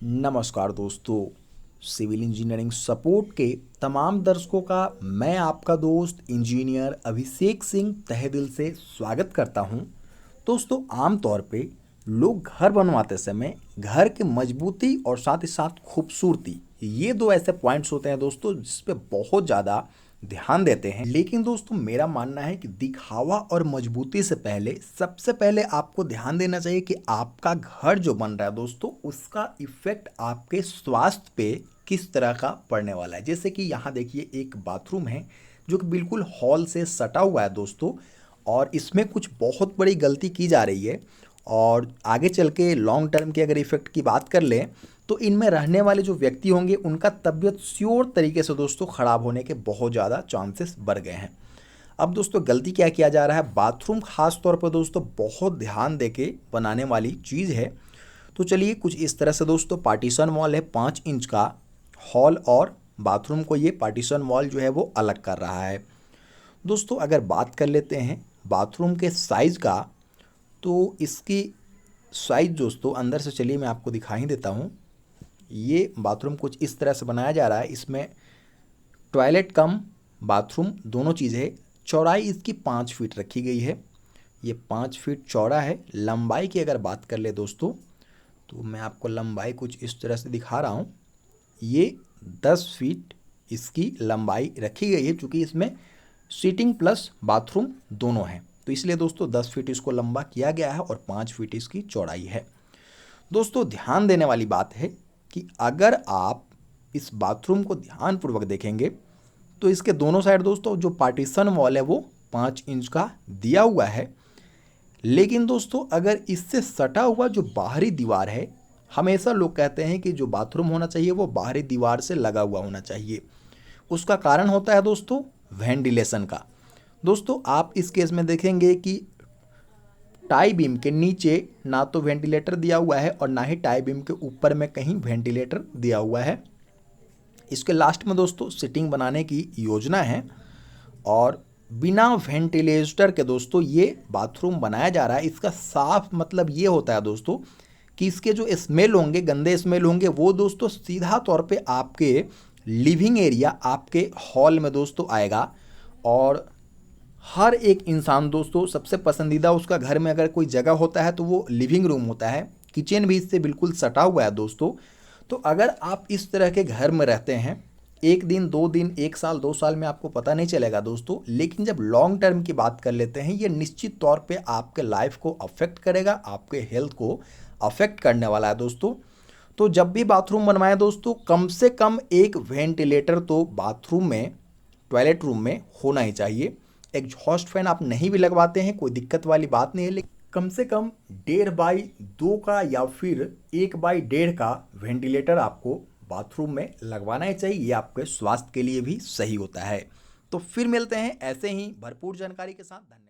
नमस्कार दोस्तों। Civil engineering support के तमाम दर्शकों का मैं आपका दोस्त इंजीनियर अभिषेक सिंह तहे दिल से स्वागत करता हूं। दोस्तों, आमतौर पे लोग घर बनवाते समय घर की मजबूती और साथ ही साथ खूबसूरती, ये दो ऐसे पॉइंट्स होते हैं दोस्तों जिस पे बहुत ज़्यादा ध्यान देते हैं। लेकिन दोस्तों, मेरा मानना है कि दिखावा और मजबूती से पहले सबसे पहले आपको ध्यान देना चाहिए कि आपका घर जो बन रहा है दोस्तों, उसका इफेक्ट आपके स्वास्थ्य पे किस तरह का पड़ने वाला है। जैसे कि यहाँ देखिए, एक बाथरूम है जो कि बिल्कुल हॉल से सटा हुआ है दोस्तों, और इसमें कुछ बहुत बड़ी गलती की जा रही है। और आगे चल के लॉन्ग टर्म के अगर इफेक्ट की बात कर लें तो इनमें रहने वाले जो व्यक्ति होंगे उनका तबीयत श्योर तरीके से दोस्तों ख़राब होने के बहुत ज़्यादा चांसेस बढ़ गए हैं। अब दोस्तों, गलती क्या किया जा रहा है, बाथरूम खास तौर पर दोस्तों बहुत ध्यान देके बनाने वाली चीज़ है। तो चलिए, कुछ इस तरह से दोस्तों पार्टीशन वॉल है 5 इंच का। हॉल और बाथरूम को ये पार्टीशन वॉल जो है वो अलग कर रहा है। दोस्तों, अगर बात कर लेते हैं बाथरूम के साइज़ का, तो इसकी साइज़ दोस्तों अंदर से चलिए मैं आपको दिखा ही देता हूँ। ये बाथरूम कुछ इस तरह से बनाया जा रहा है। इसमें टॉयलेट कम बाथरूम दोनों चीज़ें है। चौड़ाई इसकी 5 फीट रखी गई है। ये 5 फीट चौड़ा है। लंबाई की अगर बात कर ले दोस्तों, तो मैं आपको लंबाई कुछ इस तरह से दिखा रहा हूँ। ये 10 फीट इसकी लंबाई रखी गई है, चूँकि इसमें सीटिंग प्लस बाथरूम दोनों हैं, तो इसलिए दोस्तों 10 फीट इसको लंबा किया गया है और 5 फीट इसकी चौड़ाई है। दोस्तों, ध्यान देने वाली बात है कि अगर आप इस बाथरूम को ध्यानपूर्वक देखेंगे तो इसके दोनों साइड दोस्तों जो पार्टीशन वॉल है वो 5 इंच का दिया हुआ है। लेकिन दोस्तों, अगर इससे सटा हुआ जो बाहरी दीवार है, हमेशा लोग कहते हैं कि जो बाथरूम होना चाहिए वो बाहरी दीवार से लगा हुआ होना चाहिए। उसका कारण होता है दोस्तों वेंटिलेशन का। दोस्तों, आप इस केस में देखेंगे कि टाई बीम के नीचे ना तो वेंटिलेटर दिया हुआ है और ना ही टाई बीम के ऊपर में कहीं वेंटिलेटर दिया हुआ है। इसके लास्ट में दोस्तों सिटिंग बनाने की योजना है, और बिना वेंटिलेटर के दोस्तों ये बाथरूम बनाया जा रहा है। इसका साफ मतलब ये होता है दोस्तों कि इसके जो स्मेल होंगे, गंदे स्मेल होंगे, वो दोस्तों सीधा तौर पे आपके लिविंग एरिया, आपके हॉल में दोस्तों आएगा। और हर एक इंसान दोस्तों सबसे पसंदीदा उसका घर में अगर कोई जगह होता है तो वो लिविंग रूम होता है। किचन भी इससे बिल्कुल सटा हुआ है दोस्तों। तो अगर आप इस तरह के घर में रहते हैं, एक दिन, 2 दिन, 1 साल, 2 साल में आपको पता नहीं चलेगा दोस्तों, लेकिन जब लॉन्ग टर्म की बात कर लेते हैं, ये निश्चित तौर पे आपके लाइफ को अफेक्ट करेगा, आपके हेल्थ को अफेक्ट करने वाला है दोस्तों। तो जब भी बाथरूम बनवाएं दोस्तों, कम से कम एक वेंटिलेटर तो बाथरूम में, टॉयलेट रूम में होना ही चाहिए। एग्जॉस्ट फैन आप नहीं भी लगवाते हैं, कोई दिक्कत वाली बात नहीं है, लेकिन कम से कम 1.5x2 का या फिर 1x1.5 का वेंटिलेटर आपको बाथरूम में लगवाना ही चाहिए। ये आपके स्वास्थ्य के लिए भी सही होता है। तो फिर मिलते हैं ऐसे ही भरपूर जानकारी के साथ। धन्यवाद।